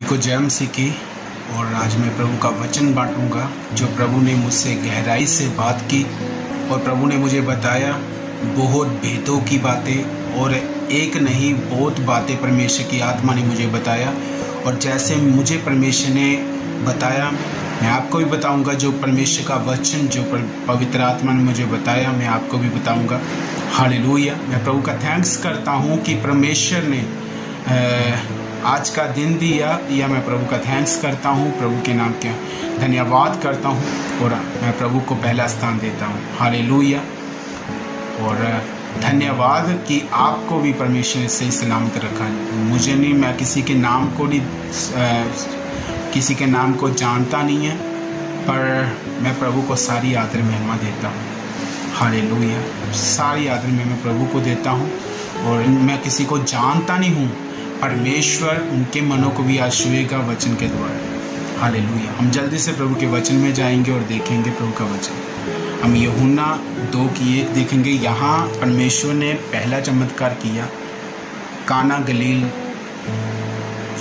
को जय मसीह की। और आज मैं प्रभु का वचन बांटूंगा जो प्रभु ने मुझसे गहराई से बात की और प्रभु ने मुझे बताया बहुत भेदों की बातें और एक नहीं बहुत बातें परमेश्वर की आत्मा ने मुझे बताया। और जैसे मुझे परमेश्वर ने बताया मैं आपको भी बताऊंगा। जो परमेश्वर का वचन जो पवित्र आत्मा ने मुझे बताया मैं आपको भी बताऊंगा। हालेलुया। मैं प्रभु का थैंक्स करता हूं कि परमेश्वर ने आज का दिन दिया या मैं प्रभु का थैंक्स करता हूं, प्रभु के नाम के धन्यवाद करता हूं और मैं प्रभु को पहला स्थान देता हूं। हालेलुया। और धन्यवाद कि आपको भी परमेश्वर ने सही सलामत रखा। मुझे नहीं, मैं किसी के नाम को नहीं किसी के नाम को जानता नहीं है, पर मैं प्रभु को सारी आदर महिमा देता हूँ। हालेलुया। सारी आदर मैं प्रभु को देता हूँ और मैं किसी को जानता नहीं हूँ। परमेश्वर उनके मनों को भी आज छुएगा वचन के द्वारा। हालेलुया। हम जल्दी से प्रभु के वचन में जाएंगे और देखेंगे प्रभु का वचन। हम यूहन्ना 2:1 देखेंगे। यहाँ परमेश्वर ने पहला चमत्कार किया, काना गलील,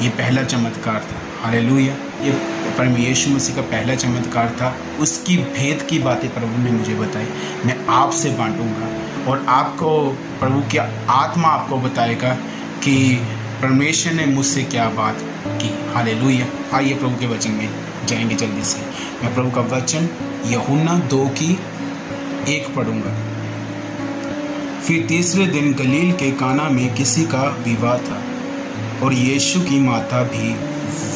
ये पहला चमत्कार था। हालेलुया। ये परम यीशु मसीह का पहला चमत्कार था। उसकी भेद की बातें प्रभु ने मुझे बताई, मैं आपसे बांटूंगा और आपको प्रभु की आत्मा आपको बताएगा कि परमेश्वर ने मुझसे क्या बात की। हालेलुया। आइए प्रभु के वचन में जाएंगे जल्दी से। मैं प्रभु का वचन यूहन्ना 2:1 पढ़ूंगा। फिर तीसरे दिन गलील के काना में किसी का विवाह था और यीशु की माता भी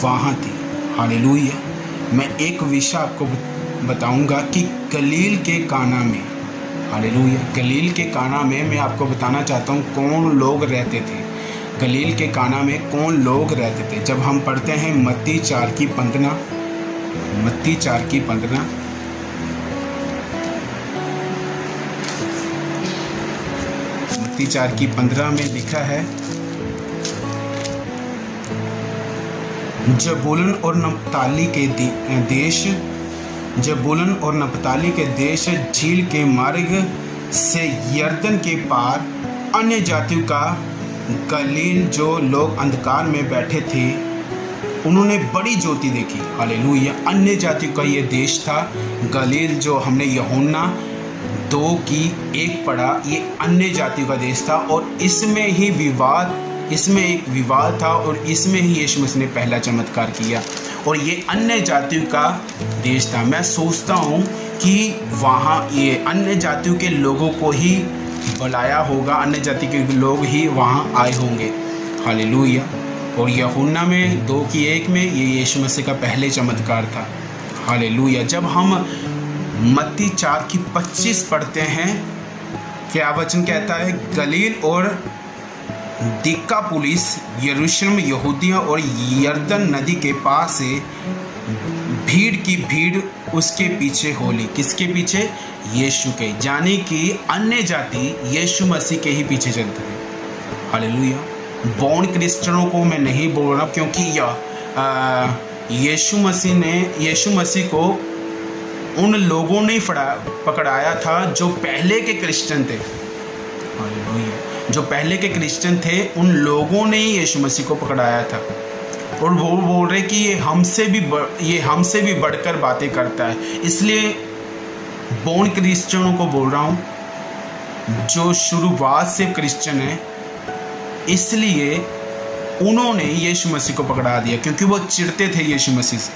वहाँ थी। हालेलुया। मैं एक विषय आपको बताऊंगा कि गलील के काना में, हालेलुया, गलील के काना में मैं आपको बताना चाहता हूँ कौन लोग रहते थे। गलील के काना में कौन लोग रहते थे। जब हम पढ़ते हैं मत्ती 4:15, मत्ती 4:15, मत्ती 4:15 में लिखा है, जबूलन और नप्ताली के देश, जबूलन और नप्ताली के देश झील के मार्ग से यरदन के पार अन्य जातियों का गलील जो लोग अंधकार में बैठे थे उन्होंने बड़ी ज्योति देखी। हालेलुया। अन्य जातियों का ये देश था गलील, जो हमने यूहन्ना 2:1 पढ़ा। ये अन्य जातियों का देश था और इसमें एक विवाद था और इसमें ही यीशु मसीह ने पहला चमत्कार किया और ये अन्य जातियों का देश था। मैं सोचता हूँ कि वहाँ ये अन्य जातियों के लोगों को ही बुलाया होगा, अन्य जाति के लोग ही वहाँ आए होंगे। हालेलुया। और यूहन्ना में 2:1 में ये यीशु मसीह का पहले चमत्कार था। हालेलुया। जब हम मत्ती 4:25 पढ़ते हैं, क्या वचन कहता है, गलील और दिकापुलिस, यरूशलेम, यहूदिया और यरदन नदी के पास से भीड़ की भीड़ उसके पीछे होली। किसके पीछे? यीशु के, यानी कि अन्य जाति यीशु मसीह के ही पीछे चलते थे। हालेलुया। बॉर्न क्रिश्चियनों को मैं नहीं बोल रहा, क्योंकि यीशु मसीह को उन लोगों ने पकड़ाया था जो पहले के क्रिश्चियन थे। हालेलुया। जो पहले के क्रिश्चियन थे उन लोगों ने ही यीशु मसीह को पकड़ाया था और वो बोल रहे कि ये हमसे भी बढ़कर बातें करता है। इसलिए बॉर्न क्रिश्चियनों को बोल रहा हूँ जो शुरुआत से क्रिश्चियन है, इसलिए उन्होंने यीशु मसीह को पकड़ा दिया क्योंकि वो चिढ़ते थे यीशु मसीह से।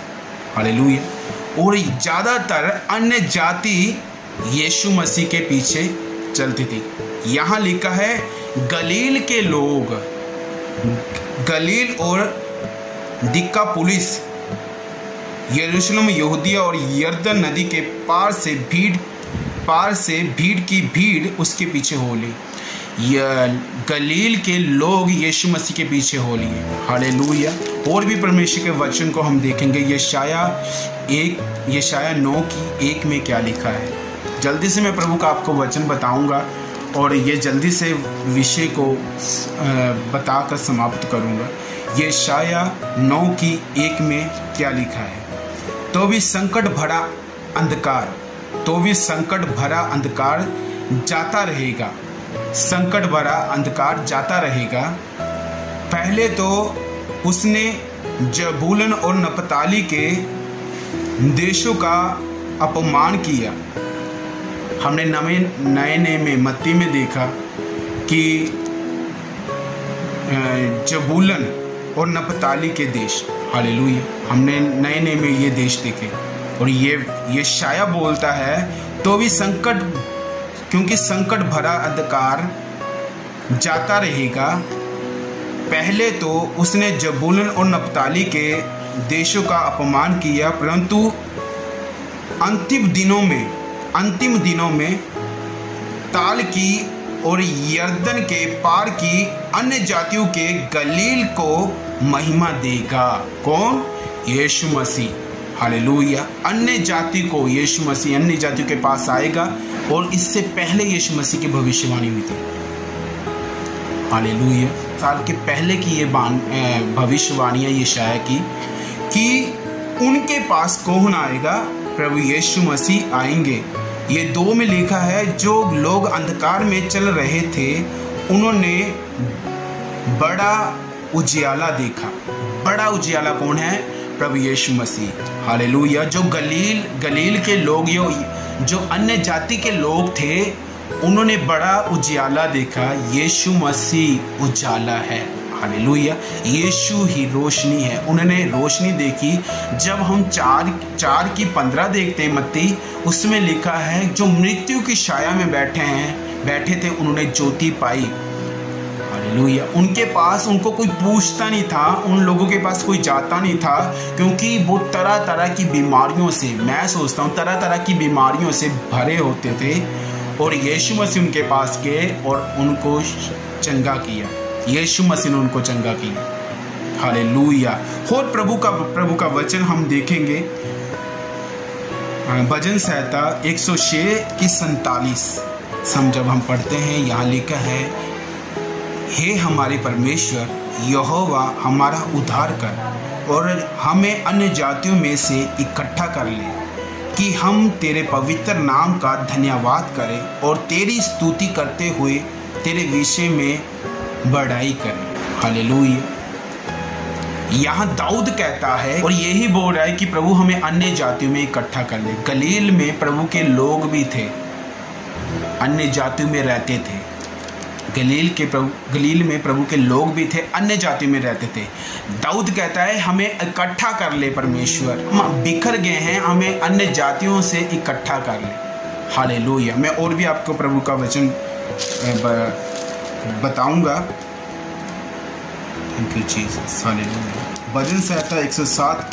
हालेलुया। और ज़्यादातर अन्य जाति यीशु मसीह के पीछे चलती थी। यहाँ लिखा है गलील के लोग, गलील और दिकापुलिस, यरूशलेम, यहूदिया और यरदन नदी के पार से भीड़ की भीड़ उसके पीछे हो ली। गलील के लोग यीशु मसीह के पीछे हो लिए। हालेलुया। और भी परमेश्वर के वचन को हम देखेंगे। यशाया 9:1 में क्या लिखा है। जल्दी से मैं प्रभु का आपको वचन बताऊंगा और ये जल्दी से विषय को बताकर समाप्त करूंगा। यशाया 9:1 में क्या लिखा है, तो भी संकट भरा अंधकार जाता रहेगा, संकट भरा अंधकार जाता रहेगा। पहले तो उसने जबूलन और नप्ताली के देशों का अपमान किया। हमने नए में मत्ती में देखा कि जबूलन और नप्ताली के देश, हालेलुया, हमने नए में ये देश देखे। और ये शाया बोलता है तो भी संकट, क्योंकि संकट भरा अंधकार जाता रहेगा। पहले तो उसने जबूलन और नप्ताली के देशों का अपमान किया, परंतु अंतिम दिनों में ताल की और यर्दन के पार की अन्य जातियों के गलील को महिमा देगा। कौन? यीशु मसीह, हालेलुया। अन्य जाति को यीशु मसीह अन्य जातियों के पास आएगा, और इससे पहले यीशु मसीह की भविष्यवाणी हुई थी, हालेलुया। साल के पहले की ये भविष्यवाणियां यशायाह की कि उनके पास कौन आएगा? प्रभु यीशु मसीह आएंगे। ये 2 में लिखा है, जो लोग अंधकार में चल रहे थे उन्होंने बड़ा उजियाला देखा। बड़ा उजियाला कौन है? प्रभु यीशु मसीह, हालेलुया। जो गलील के लोग, जो अन्य जाति के लोग थे, उन्होंने बड़ा उजियाला देखा। यीशु मसीह उजाला है, हालेलुया। यीशु ही रोशनी है। उन्होंने रोशनी देखी। जब हम 4:15 देखते हैं मत्ती, उसमें लिखा है, जो मृत्यु की छाया में बैठे थे उन्होंने ज्योति पाई, हालेलुया। उनके पास, उनको कोई पूछता नहीं था, उन लोगों के पास कोई जाता नहीं था, क्योंकि वो तरह तरह की बीमारियों से, मैं सोचता हूँ तरह तरह की बीमारियों से भरे होते थे। और यीशु मसीह उनके पास गए और उनको चंगा किया। यीशु मसीह ने उनको चंगा किया, हालेलुया। और प्रभु का वचन हम देखेंगे, भजन संहिता 106 की 47 जब हम पढ़ते हैं, यहाँ लिखा है, हे हमारे परमेश्वर यहोवा हमारा उद्धार कर और हमें अन्य जातियों में से इकट्ठा कर ले, कि हम तेरे पवित्र नाम का धन्यवाद करें और तेरी स्तुति करते हुए तेरे विषय में बढ़ाई करें, हालेलुया। यहाँ दाऊद कहता है और यही बोल रहा है कि प्रभु हमें अन्य जातियों में इकट्ठा कर ले। गलील में प्रभु के लोग भी थे, अन्य जातियों में रहते थे। गलील में प्रभु के लोग भी थे, अन्य जातियों में रहते थे। दाऊद कहता है हमें इकट्ठा कर ले परमेश्वर, हम बिखर गए हैं, हमें अन्य जातियों से इकट्ठा कर ले, हालेलुया। मैं और भी आपको प्रभु का वचन बताऊंगा। Thank you Jesus, hallelujah. भजन संहिता 107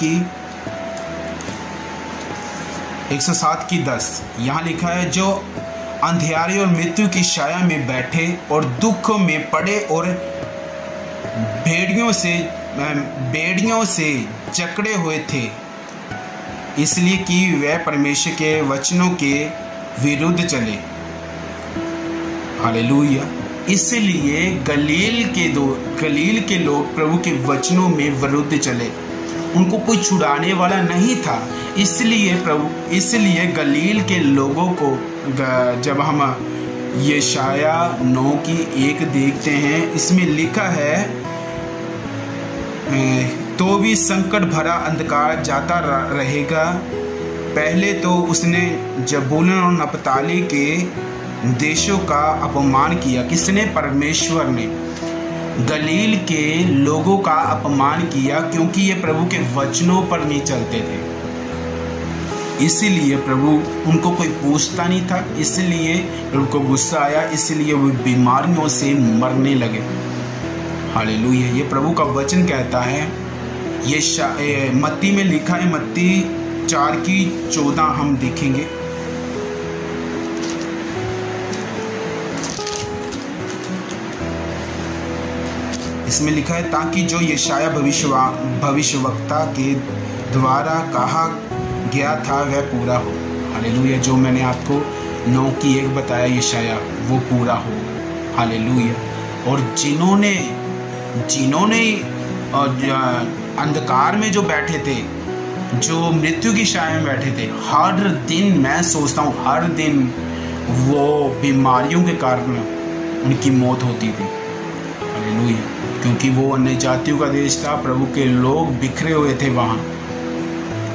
की 10 यहाँ लिखा है, जो अंधियारे और मृत्यु की छाया में बैठे और दुख में पड़े और बेड़ियों से जकड़े हुए थे, इसलिए कि वे परमेश्वर के वचनों के विरुद्ध चले, हालेलुया। इसलिए गलील के लोग प्रभु के वचनों में विरुद्ध चले, उनको कोई छुड़ाने वाला नहीं था। इसलिए गलील के लोगों को, जब हम यशायाह 9:1 देखते हैं, इसमें लिखा है, तो भी संकट भरा अंधकार जाता रहेगा। पहले तो उसने जबूलन और नप्ताली के देशों का अपमान किया। किसने? परमेश्वर ने गलील के लोगों का अपमान किया, क्योंकि ये प्रभु के वचनों पर नहीं चलते थे। इसीलिए प्रभु, उनको कोई पूछता नहीं था, इसलिए प्रभु को गुस्सा आया, इसलिए वो बीमारियों से मरने लगे, हालेलुया। ये प्रभु का वचन कहता है। ये मत्ती में लिखा है, मत्ती 4:14 हम देखेंगे। इसमें लिखा है, ताकि जो यशायाह भविष्यवक्ता के द्वारा कहा गया था वह पूरा हो, हालेलुया। जो मैंने आपको 9:1 बताया यशायाह, वो पूरा हो, हालेलुया। और जिन्होंने अंधकार में जो बैठे थे, जो मृत्यु की छाया में बैठे थे, हर दिन, मैं सोचता हूँ हर दिन वो बीमारियों के कारण उनकी मौत होती थी, हालेलुया। क्योंकि वो अन्य जातियों का देश था। प्रभु के लोग बिखरे हुए थे वहाँ,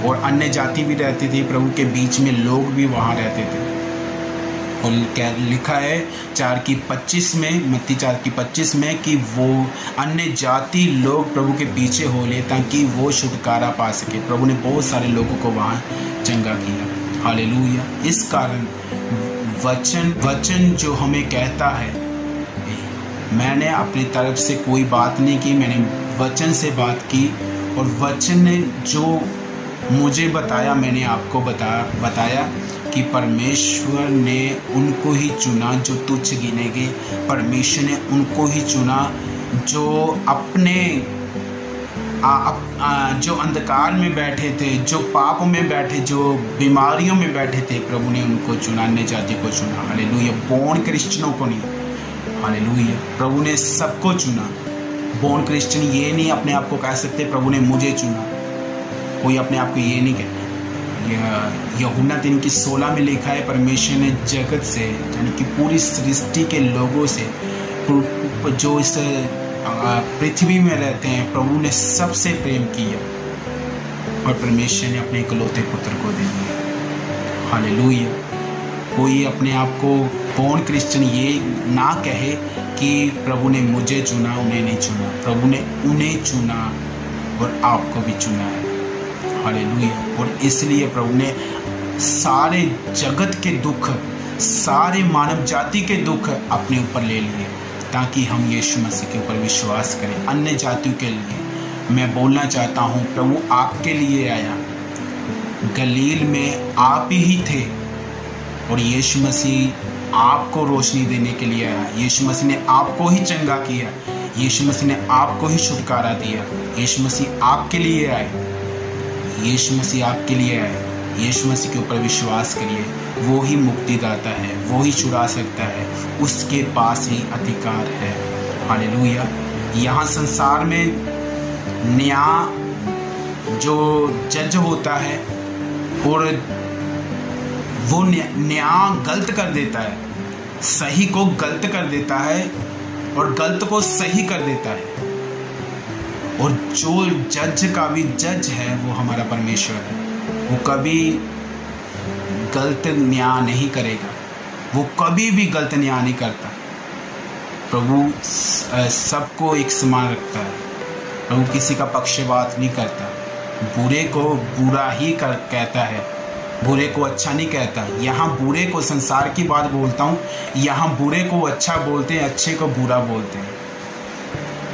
और अन्य जाति भी रहती थी, प्रभु के बीच में लोग भी वहाँ रहते थे। और क्या लिखा है 4:25 में, मत्ती 4:25 में, कि वो अन्य जाति लोग प्रभु के पीछे हो ले ताकि वो छुटकारा पा सके। प्रभु ने बहुत सारे लोगों को वहाँ चंगा किया। हालेलुया। इस कारण वचन जो हमें कहता है, मैंने अपनी तरफ से कोई बात नहीं की, मैंने वचन से बात की, और वचन ने जो मुझे बताया मैंने आपको बताया कि परमेश्वर ने उनको ही चुना जो तुच्छ गिने गए। परमेश्वर ने उनको ही चुना जो अपने जो अंधकार में बैठे थे, जो पाप में बैठे, जो बीमारियों में बैठे थे, प्रभु ने उनको चुना, अन्य जाति को चुना। हालेलुया। बोर्न क्रिश्चियनों को नहीं। हालेलुया। प्रभु ने सबको चुना। बोर्न क्रिश्चियन ये नहीं अपने आप को कह सकते प्रभु ने मुझे चुना। कोई अपने आप को ये नहीं कहता। यूहन्ना 3:16 में लिखा है, परमेश्वर ने जगत से, यानी कि पूरी सृष्टि के लोगों से, जो इस पृथ्वी में रहते हैं, प्रभु ने सबसे प्रेम किया, और परमेश्वर ने अपने इकलौते पुत्र को दे दिया। हालेलुया। कोई अपने आप को बोर्न क्रिश्चियन ये ना कहे कि प्रभु ने मुझे चुना, उन्हें नहीं चुना। प्रभु ने उन्हें चुना और आपको भी चुना है। हालेलुया। और इसलिए प्रभु ने सारे जगत के दुख, सारे मानव जाति के दुख अपने ऊपर ले लिए ताकि हम यीशु मसीह के ऊपर विश्वास करें। अन्य जातियों के लिए मैं बोलना चाहता हूँ, प्रभु आपके लिए आया। गलील में आप ही थे, और यीशु मसीह आपको रोशनी देने के लिए आया। यीशु मसीह ने आपको ही चंगा किया। यीशु मसीह ने आपको ही छुटकारा दिया। यीशु मसीह आपके लिए आए। यीशु मसीह आपके लिए आए। यीशु मसीह के ऊपर विश्वास करिए। वो ही मुक्तिदाता है, वो ही छुड़ा सकता है, उसके पास ही अधिकार है। हालेलुया। यहाँ संसार में न्याय जो जज होता है, और वो न्याय गलत कर देता है, सही को गलत कर देता है और गलत को सही कर देता है। और जो जज का भी जज है वो हमारा परमेश्वर है। वो कभी गलत न्याय नहीं करेगा, वो कभी भी गलत न्याय नहीं करता। प्रभु सबको एक समान रखता है। प्रभु किसी का पक्षपात नहीं करता। बुरे को बुरा ही कहता है, बुरे को अच्छा नहीं कहता। यहाँ बुरे को, संसार की बात बोलता हूँ, यहाँ बुरे को अच्छा बोलते हैं, अच्छे को बुरा बोलते हैं।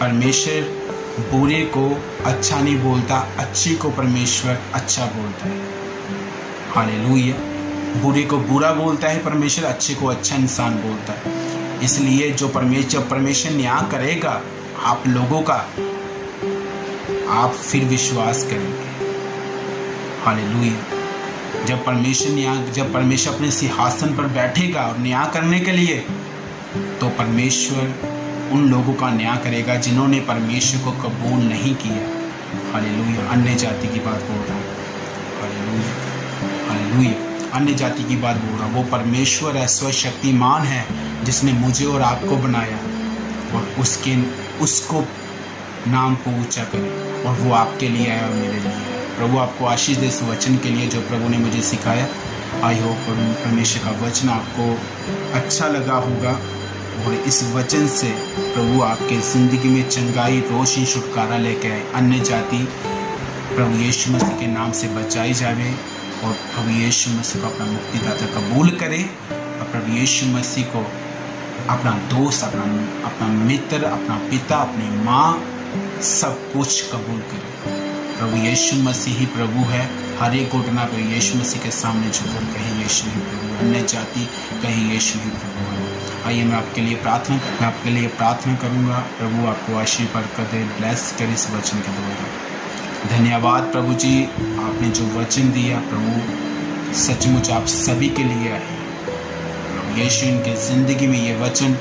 परमेश्वर बुरे को अच्छा नहीं बोलता, अच्छे को परमेश्वर अच्छा बोलता है। हालेलुया। बुरे को बुरा बोलता है परमेश्वर, अच्छे को अच्छा इंसान बोलता है। इसलिए जब परमेश्वर न्याय करेगा आप लोगों का, आप फिर विश्वास करेंगे। हालेलुया। जब परमेश्वर अपने सिंहासन पर बैठेगा और न्याय करने के लिए, तो परमेश्वर उन लोगों का न्याय करेगा जिन्होंने परमेश्वर को कबूल नहीं किया। हालेलुया। अन्य जाति की बात बोल रहा हूँ। हालेलुया। हालेलुया। अन्य जाति की बात बोल रहा हूँ। वो परमेश्वर है, सर्वशक्तिमान है, जिसने मुझे और आपको बनाया, और उसको नाम को ऊंचा करे, और वो आपके लिए आया और मेरे लिए। प्रभु आपको आशीष दे इस वचन के लिए जो प्रभु ने मुझे सिखाया। आई होप परमेश्वर का वचन आपको अच्छा लगा होगा, और इस वचन से प्रभु आपके ज़िंदगी में चंगाई, रोशनी, छुटकारा लेके आए। अन्य जाति प्रभु यीशु मसीह के नाम से बचाई जावे, और प्रभु यीशु मसीह को अपना मुक्तिदाता कबूल करे, और प्रभु यीशु मसीह को अपना दोस्त, अपना मित्र, अपना पिता, अपनी माँ, सब कुछ कबूल करे। प्रभु यीशु मसीह ही प्रभु है। हर एक घुटना पर यीशु मसीह के सामने झुककर कहे यीशु ही प्रभु, अन्य जाति कहे यीशु ही प्रभु है। आइए मैं आपके लिए प्रार्थना करूंगा। प्रभु आपको आशीष बरकत दे, ब्लेस करे इस वचन के द्वारा। धन्यवाद प्रभु जी, आपने जो वचन दिया प्रभु सचमुच आप सभी के लिए है। प्रभु यीशु इनके ज़िंदगी में ये वचन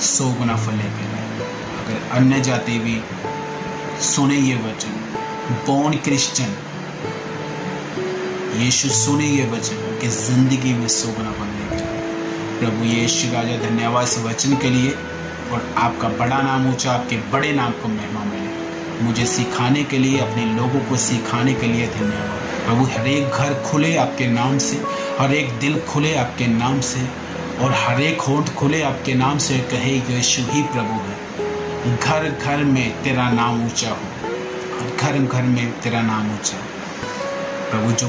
100 गुना फल लेके आए। अगर अन्य जाति भी सुने ये वचन, बोर्न क्रिश्चियन यीशु सुने ये वचन कि जिंदगी में 100 गुना फल लेके आए। प्रभु यीशु राजा धन्यवाद इस वचन के लिए। और आपका बड़ा नाम ऊंचा, आपके बड़े नाम को महिमा मिले। मुझे सिखाने के लिए, अपने लोगों को सिखाने के लिए धन्यवाद प्रभु। हर एक घर खुले आपके नाम से, हर एक दिल खुले आपके नाम से, और हर एक होंठ खुले आपके नाम से, कहे यीशु ही प्रभु है। घर घर में तेरा नाम ऊंचा हो, घर घर में तेरा नाम ऊंचा हो प्रभु। जो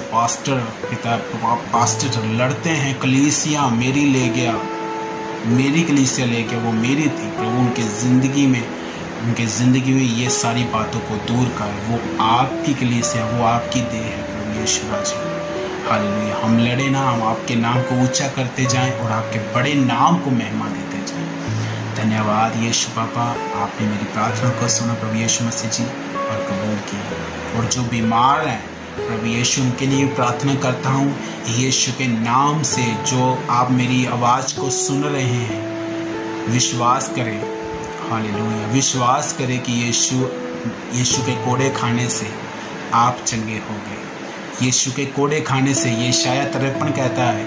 पास्टर लड़ते हैं, कलीसिया मेरी ले गया, मेरी कलीसिया ले गया, वो मेरी थी प्रभु। उनके ज़िंदगी में ये सारी बातों को दूर कर, वो आपकी कलीसिया, वो आपकी देह है प्रभु यीशु राजा। हालेलुया। हम लड़े ना, हम आपके नाम को ऊंचा करते जाएं और आपके बड़े नाम को महिमा देते जाएं। धन्यवाद यीशु पापा, आपने मेरी प्रार्थना को सुना प्रभु यीशु मसीह जी और कबूल किया। और जो बीमार हैं प्रभु यीशु, उनके लिए प्रार्थना करता हूँ यीशु के नाम से। जो आप मेरी आवाज़ को सुन रहे हैं, विश्वास करें, हालेलुया, विश्वास करें कि यीशु के कोड़े खाने से आप चंगे हो गए। यीशु के कोड़े खाने से, ये शायद 53 कहता है,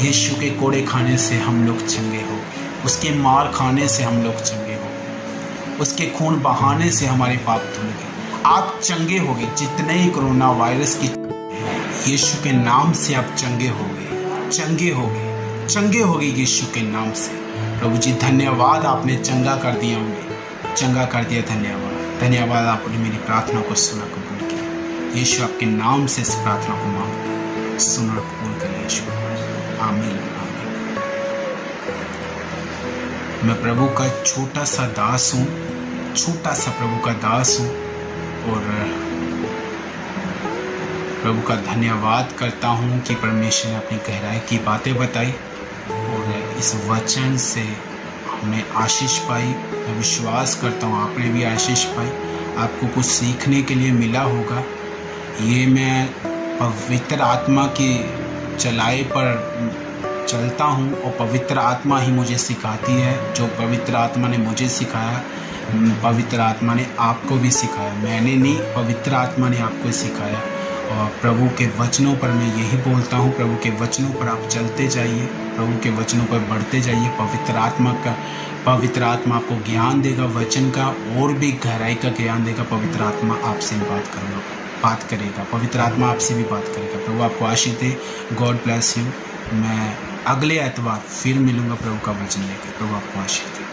यीशु के कोड़े खाने से हम लोग चंगे हो गए। उसके मार खाने से हम लोग चंगे हो गए। उसके खून बहाने से हमारे पाप धुल गए। आप चंगे हो गए। जितने ही कोरोना वायरस की यीशु के नाम से आप चंगे हो गए, चंगे हो गए, चंगे हो गए यीशु के नाम से। प्रभु जी धन्यवाद, आपने चंगा कर दिया, हमें चंगा कर दिया। धन्यवाद, धन्यवाद, आपने मेरी प्रार्थना को सुना, कबूल किया। यीशु आपके नाम से इस प्रार्थना को मांगते, सुन और कबूल करें यीशु। आमीन, आमीन। मैं प्रभु का छोटा सा दास हूँ, छोटा सा प्रभु का दास हूँ, और प्रभु का धन्यवाद करता हूँ कि परमेश्वर ने अपनी गहराई की बातें बताई और इस वचन से हमने आशीष पाई। मैं विश्वास करता हूँ आपने भी आशीष पाई, आपको कुछ सीखने के लिए मिला होगा। ये मैं पवित्र आत्मा की चलाए पर चलता हूँ और पवित्र आत्मा ही मुझे सिखाती है। जो पवित्र आत्मा ने मुझे सिखाया, पवित्र आत्मा ने आपको भी सिखाया। मैंने नहीं, पवित्र आत्मा ने आपको सिखाया। और प्रभु के वचनों पर मैं यही बोलता हूँ, प्रभु के वचनों पर आप चलते जाइए, प्रभु के वचनों पर बढ़ते जाइए। पवित्र आत्मा आपको ज्ञान देगा, वचन का और भी गहराई का ज्ञान देगा। पवित्र आत्मा आपसे बात करेगा, पवित्र आत्मा आपसे भी बात करेगा। प्रभु आपको आशीष दे। God bless you. मैं अगले एतवार फिर मिलूंगा प्रभु का वचन लेकर। प्रभु आपको आशीष दे।